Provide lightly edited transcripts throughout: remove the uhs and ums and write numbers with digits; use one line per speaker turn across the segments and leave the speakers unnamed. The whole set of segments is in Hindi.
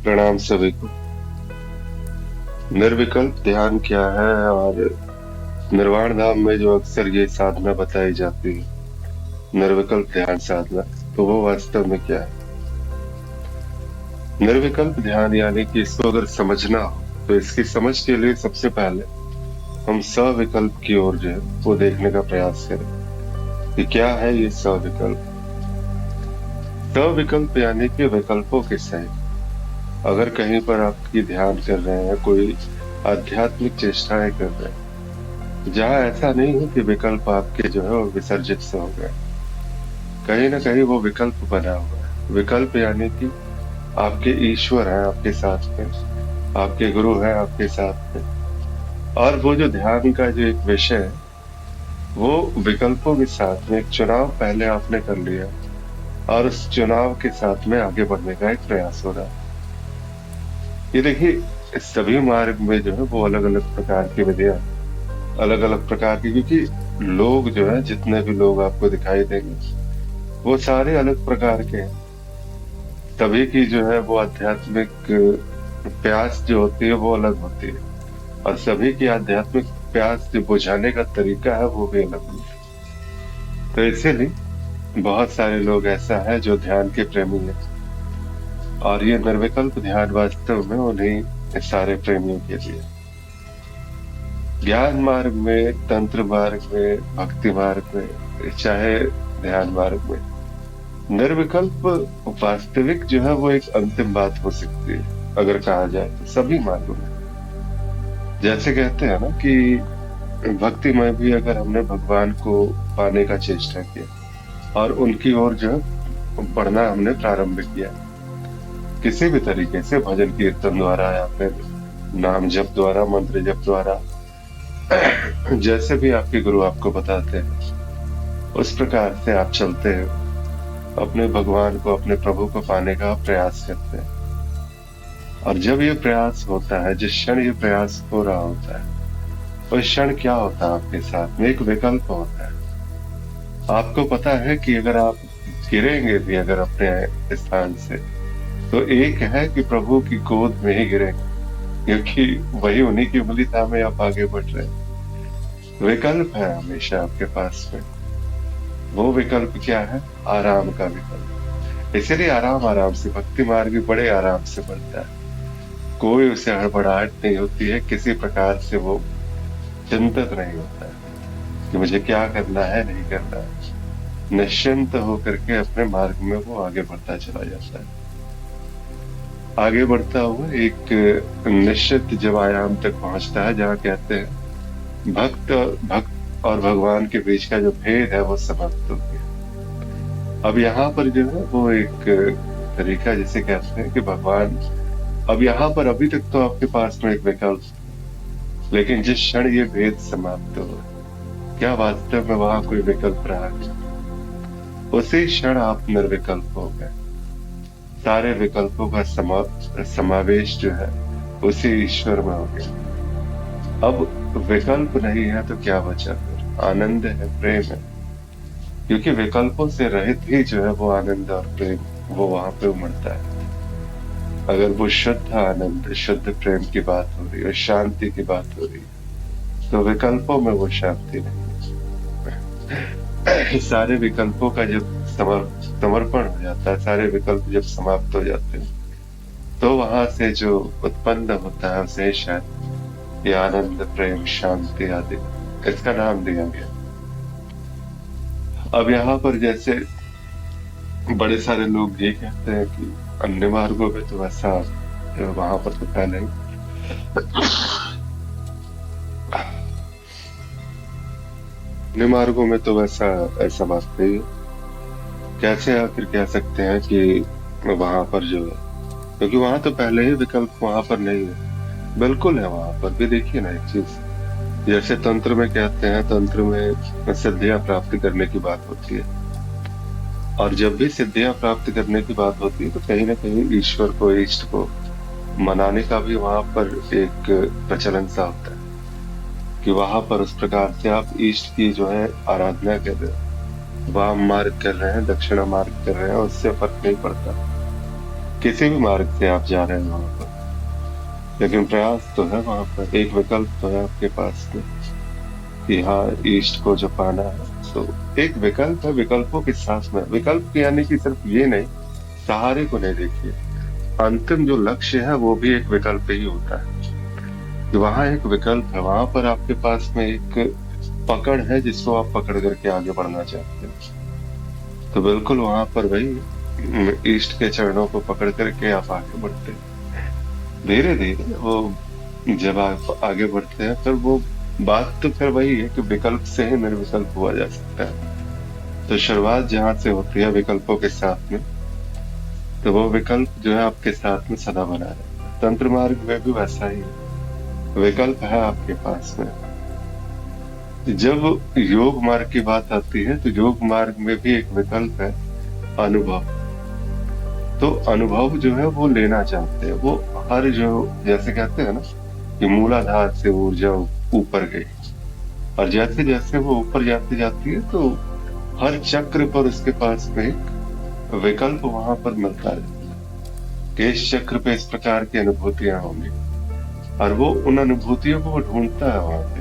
प्रणाम सभी को। निर्विकल्प ध्यान क्या है और निर्वाण धाम में जो अक्सर ये साधना बताई जाती है, निर्विकल्प ध्यान साधना, तो वो वास्तव में क्या है? निर्विकल्प ध्यान यानी कि इसको अगर समझना हो तो इसकी समझ के लिए सबसे पहले हम सविकल्प की ओर जो है वो देखने का प्रयास करें कि क्या है ये सविकल्प। सविकल्प यानी कि विकल्पों के सहित। अगर कहीं पर आपकी ध्यान कर रहे हैं, कोई आध्यात्मिक चेष्टाएं कर रहे हैं, जहाँ ऐसा नहीं है कि विकल्प आपके जो है वो विसर्जित से हो गए, कहीं ना कहीं वो विकल्प बना हुआ है। विकल्प यानी कि आपके ईश्वर हैं आपके साथ में, आपके गुरु हैं आपके साथ में, और वो जो ध्यान का जो एक विषय है वो विकल्पों के साथ में एक चुनाव पहले आपने कर लिया और उस चुनाव के साथ में आगे बढ़ने का एक प्रयास हो रहा है। ये देखिए, इस सभी मार्ग में जो है वो अलग अलग प्रकार की विधियां, अलग अलग प्रकार की, क्योंकि लोग जो है, जितने भी लोग आपको दिखाई देंगे वो सारे अलग प्रकार के हैं। सभी की जो है वो आध्यात्मिक प्यास जो होती है वो अलग होती है, और सभी की आध्यात्मिक प्यास जो बुझाने का तरीका है वो भी अलग होता है। तो इसीलिए बहुत सारे लोग ऐसा है जो ध्यान के प्रेमी हैं, और ये निर्विकल्प ध्यान वास्तव में उन्हीं सारे प्रेमियों के लिए। ज्ञान मार्ग में, तंत्र मार्ग में, भक्ति मार्ग में, चाहे ध्यान मार्ग में, निर्विकल्प वास्तविक जो है वो एक अंतिम बात हो सकती है अगर कहा जाए तो सभी मार्गों में। जैसे कहते हैं ना कि भक्ति में भी अगर हमने भगवान को पाने का चेष्टा किया और उनकी ओर जो है बढ़ना हमने प्रारंभ किया, किसी भी तरीके से, भजन कीर्तन द्वारा या फिर नाम जप द्वारा, मंत्र जप द्वारा, जैसे भी आपके गुरु आपको बताते हैं उस प्रकार से आप चलते हैं, अपने भगवान को, अपने प्रभु को पाने का प्रयास करते हैं। और जब ये प्रयास होता है, जिस क्षण ये प्रयास हो रहा होता है, उस क्षण क्या होता है आपके साथ में? एक विकल्प होता है। आपको पता है कि अगर आप गिरेंगे भी अगर अपने स्थान से, तो एक है कि प्रभु की गोद में ही गिरेंगे, क्योंकि वही उन्हीं की उंगली थामे आप आगे बढ़ रहे हैं। विकल्प है हमेशा आपके पास में। वो विकल्प क्या है? आराम का विकल्प। इसलिए आराम आराम से, भक्ति मार्ग भी बड़े आराम से बढ़ता है। कोई उसे हड़बड़ाहट नहीं होती है, किसी प्रकार से वो चिंतित नहीं होता है कि मुझे क्या करना है, नहीं करना है। निश्चिंत होकर के अपने मार्ग में वो आगे बढ़ता चला जाता है। आगे बढ़ता हुआ एक निश्चित जब आयाम तक पहुंचता है जहाँ कहते हैं भक्त और भगवान के बीच का जो भेद है वो समाप्त हो गया। अब यहाँ पर जो है वो एक तरीका, जिसे कहते हैं कि भगवान अब यहाँ पर, अभी तक तो आपके पास में एक विकल्प, लेकिन जिस क्षण ये भेद समाप्त हो, क्या वास्तव में वहां कोई विकल्प रहा? उसी क्षण आप निर्विकल्प हो गए। सारे विकल्पों का समावेश जो है उसी ईश्वर में हो गया। अब विकल्प नहीं है तो क्या बचा? फिर आनंद है, प्रेम है, क्योंकि विकल्पों से रहित ही जो है वो आनंद और प्रेम वो वहां पे उमड़ता है। अगर वो शुद्ध आनंद, शुद्ध प्रेम की बात हो रही है, शांति की बात हो रही है, तो विकल्पों में वो शांति नहीं है। सारे विकल्पों का जब समर्पण हो जाता है, सारे विकल्प जब समाप्त हो जाते हैं, तो वहां से जो उत्पन्न होता है उसे शायद ये आनंद, प्रेम, शांति आदि इसका नाम दिया गया। अब यहाँ पर जैसे बड़े सारे लोग ये कहते हैं कि अन्य मार्गों में तो ऐसा, वहां पर तो पहले ही अन्य मार्गों में तो वैसा ऐसा बात नहीं है। कैसे आखिर कह सकते हैं कि वहां पर जो है, क्योंकि वहां तो पहले ही विकल्प वहां पर नहीं है। बिल्कुल है, वहां पर भी देखिए ना एक चीज, जैसे तंत्र में कहते हैं, तंत्र में सिद्धियां प्राप्त करने की बात होती है, और जब भी सिद्धियां प्राप्त करने की बात होती है तो कहीं ना कहीं ईश्वर को, इष्ट को मनाने का भी वहां पर एक प्रचलन सा होता है कि वहां पर उस प्रकार से आप इष्ट की जो है आराधना कर रहे हो, वाम मार्ग कर रहे हैं, दक्षिणा मार्ग कर रहे हैं, उससे फर्क नहीं पड़ता। किसी भी मार्ग से आप जा रहे हैं वहां पर, लेकिन प्रयास तो है वहां पर, एक विकल्प तो है आपके पास में कि हाँ ईस्ट को जो पाना है। तो एक विकल्प है, विकल्पों के साथ में विकल्प यानी कि सिर्फ ये नहीं, सहारे को नहीं देखिए, अंतिम जो लक्ष्य है वो भी एक विकल्प ही होता है। कि वहां एक विकल्प है, वहां पर आपके पास में एक पकड़ है जिसको आप पकड़ करके आगे बढ़ना चाहते हैं। तो बिल्कुल वहां पर वही ईस्ट के चरणों को पकड़ करके आप आगे बढ़ते हैं। धीरे धीरे वो जब आप आगे बढ़ते हैं फिर वो बात तो फिर वही है कि विकल्प से ही निर्विकल्प हुआ जा सकता है। तो शुरुआत जहां से होती है विकल्पों के साथ में, तो वो विकल्प जो है आपके साथ में सदा बना रहता है। तंत्र मार्ग में भी वैसा ही है, विकल्प है आपके पास में। जब योग मार्ग की बात आती है तो योग मार्ग में भी एक विकल्प है, अनुभव। तो अनुभव जो है वो लेना चाहते हैं वो, हर जो जैसे कहते हैं ना कि मूलाधार से ऊर्जा ऊपर गई, और जैसे जैसे वो ऊपर जाती जाती है तो हर चक्र पर उसके पास में एक विकल्प वहां पर मिलता रहता है कि इस चक्र पे इस प्रकार की अनुभूतियां होंगी, और वो उन अनुभूतियों को वो ढूंढता है वहां पे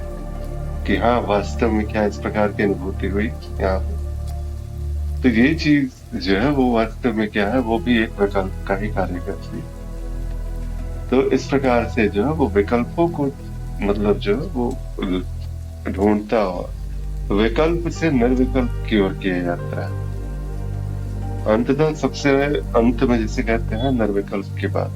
कि हाँ वास्तव में क्या इस प्रकार की अनुभूति हुई यहाँ पे। तो ये चीज जो है वो वास्तव में क्या है, वो भी एक विकल्प का ही कार्य करती है। तो इस प्रकार से जो है वो विकल्पों को मतलब जो है वो ढूंढता हुआ विकल्प से निर्विकल्प की ओर किया जाता है। अंततः सबसे अंत में जिसे कहते हैं निर्विकल्प की बात,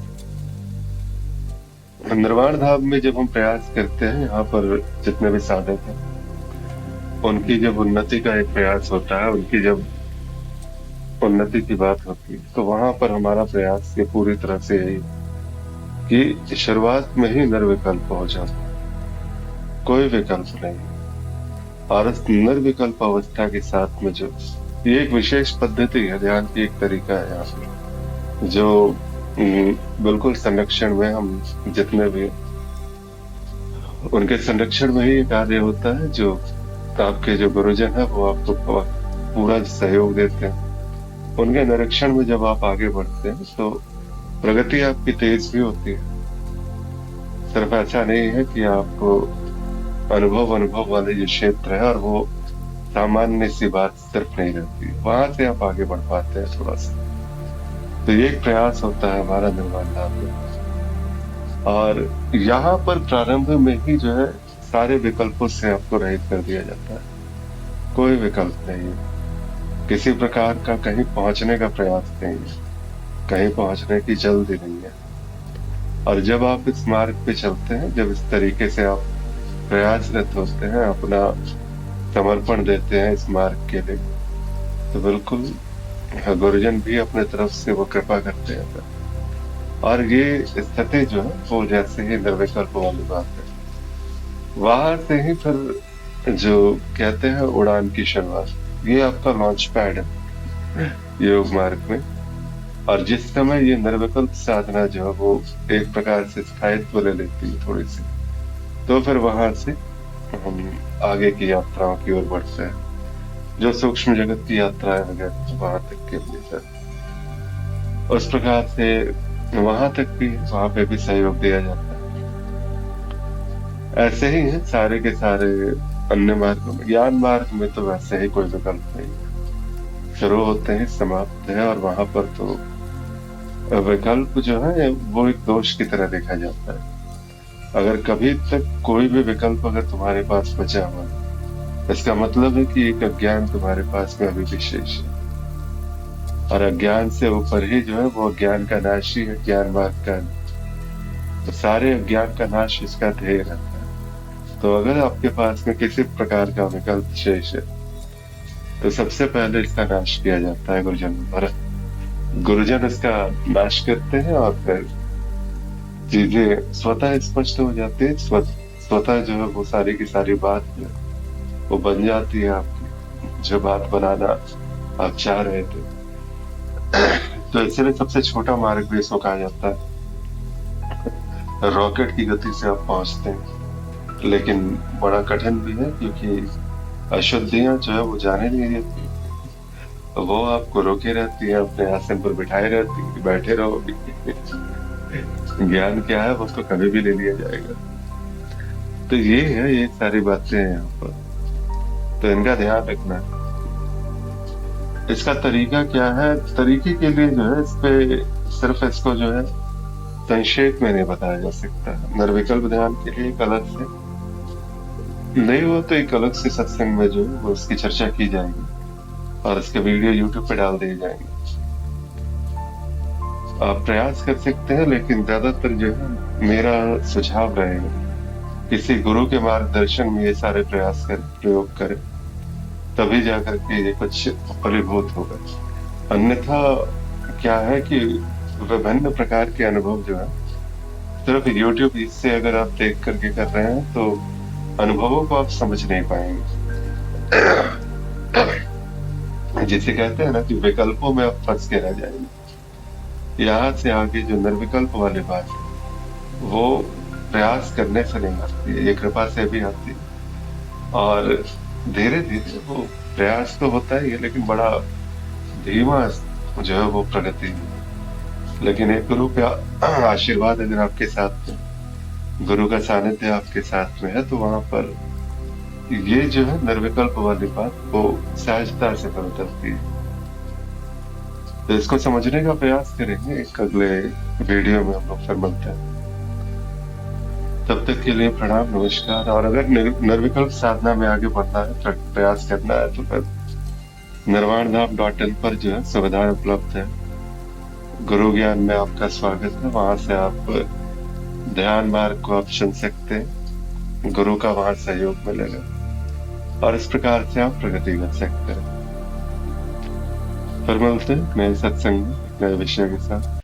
निर्वाण धाम में जब हम प्रयास करते हैं, यहाँ पर जितने भी साधक हैं उनकी जब उन्नति का एक प्रयास होता है, उनकी जब उन्नति की बात होती है, तो वहां पर हमारा प्रयास ये पूरी तरह से यही कि शुरुआत में ही निर्विकल्प हो जाए, कोई विकल्प नहीं। और इस निर्विकल्प अवस्था के साथ में जो ये एक विशेष पद्धति है, ध्यान की एक तरीका है यहाँ पे, जो बिल्कुल संरक्षण में हम जितने भी उनके संरक्षण में ही कार्य होता है। जो आपके जो गुरुजन है वो आपको पूरा सहयोग देते हैं, उनके निरीक्षण में जब आप आगे बढ़ते हैं तो प्रगति आपकी तेज भी होती है। सिर्फ ऐसा नहीं है कि आपको अनुभव वाले जो क्षेत्र है और वो सामान्य सी बात सिर्फ नहीं रहती, वहां से आप आगे बढ़ पाते हैं थोड़ा सा। तो ये एक प्रयास होता है हमारा निर्वाण धाम में, और यहाँ पर प्रारंभ में ही जो है सारे विकल्पों से आपको रहित कर दिया जाता है। कोई विकल्प नहीं है, किसी प्रकार का कहीं पहुंचने का प्रयास नहीं है, कहीं पहुंचने की जल्दी नहीं है। और जब आप इस मार्ग पे चलते हैं, जब इस तरीके से आप प्रयासरत होते हैं, अपना समर्पण देते हैं इस मार्ग के लिए, तो बिल्कुल गुरुजन भी अपने तरफ से वो कृपा करते हैं। और ये स्थिति जो है वो जैसे ही निर्विकल्प वाली बात है, वहां से ही फिर जो कहते हैं उड़ान की शुरुआत, ये आपका लॉन्च पैड है योग मार्ग में। और जिस समय ये निर्विकल्प साधना जो है वो एक प्रकार से स्थायित्व ले लेती है थोड़ी सी, तो फिर वहां से हम आगे की यात्राओं की ओर बढ़ते हैं, जो सूक्ष्म जगत की यात्राएं वगैरह वहां तक के लिए सर। उस प्रकार से वहां तक भी वहां पे भी सहयोग दिया जाता है। ऐसे ही है सारे के सारे अन्य मार्गों में। ज्ञान मार्ग में तो वैसे ही कोई विकल्प नहीं है, शुरू होते हैं समाप्त है, और वहां पर तो विकल्प जो है वो एक दोष की तरह देखा जाता है। अगर कभी तक कोई भी विकल्प अगर तुम्हारे पास बचा हुआ है, इसका मतलब है कि एक अज्ञान तुम्हारे पास में अभी भी शेष है, और अज्ञान से ऊपर ही जो है वो अज्ञान का नाश ही है ज्ञान मार्ग का। तो सारे अज्ञान का नाश इसका ध्येय रहता है। तो अगर आपके पास में किसी प्रकार का विकल्प शेष है, तो सबसे पहले इसका नाश किया जाता है गुरुजन द्वारा। गुरुजन इसका नाश करते हैं और फिर चीजें स्वतः स्पष्ट हो जाती है। स्वतः जो है वो सारी की सारी बात जो है वो बन जाती है आपकी, जो बात बनाना आप चाह रहे थे। तो इसलिए सबसे छोटा मार्ग भी इसको कहा जाता है। रॉकेट की गति से आप पहुंचते हैं, लेकिन बड़ा कठिन भी है, क्योंकि अशुद्धियां जो है वो जाने नहीं देती। वो आपको रोके रहती है, अपने आसन पर बिठाए रहती है कि बैठे रहो अभी। ज्ञान क्या है वो तो कभी भी ले लिया जाएगा। तो ये है, ये सारी बातें हैं यहाँ पर, तो इनका ध्यान रखना है। इसका तरीका क्या है? तरीके के लिए जो है इस पे सिर्फ इसको जो है संक्षेप में नहीं बताया जा सकता। निर्विकल्प ध्यान के लिए एक अलग से नहीं, वो तो एक अलग से सत्संग में जो है वो उसकी चर्चा की जाएगी और इसके वीडियो यूट्यूब पे डाल दिए जाएंगे। आप प्रयास कर सकते हैं, लेकिन ज्यादातर जो है मेरा सुझाव रहेगा किसी गुरु के मार्गदर्शन में ये सारे प्रयास करें, प्रयोग करें, तभी जाकर के ये कुछ फलीभूत होगा। अन्यथा क्या है कि विभिन्न प्रकार के अनुभव जो है सिर्फ यूट्यूब से अगर आप देख करके कर रहे हैं तो अनुभवों को आप समझ नहीं पाएंगे। जिसे कहते हैं ना कि विकल्पों में आप फंस के रह जाएंगे। यहाँ से आगे जो निर्विकल्प वाली बात है वो प्रयास करने से नहीं आती है, ये कृपा से भी आती है। और धीरे धीरे वो प्रयास तो होता ही है, लेकिन बड़ा धीमा जो है वो प्रगति है। लेकिन एक गुरु का आशीर्वाद अगर आपके साथ में, गुरु का सानिध्य आपके साथ में है, तो वहां पर ये जो है निर्विकल्प वाली बात वो सहजता से उतरती है। तो इसको समझने का प्रयास करेंगे। एक अगले वीडियो में हम लोग फिर मिलते हैं। तब तक के लिए प्रणाम, नमस्कार। और अगर निर्विकल्प साधना में आगे बढ़ना है, प्रयास करना है, तो फिर निर्वाणधाम.in पर जो है सुविधाएं उपलब्ध है। गुरु ज्ञान में आपका स्वागत है। वहां से आप ध्यान मार्ग को आप चुन सकते हैं, गुरु का वहां सहयोग मिलेगा और इस प्रकार से आप प्रगति कर सकते हैं। फिर मिलते हैं नए सत्संग में नए विषय के साथ।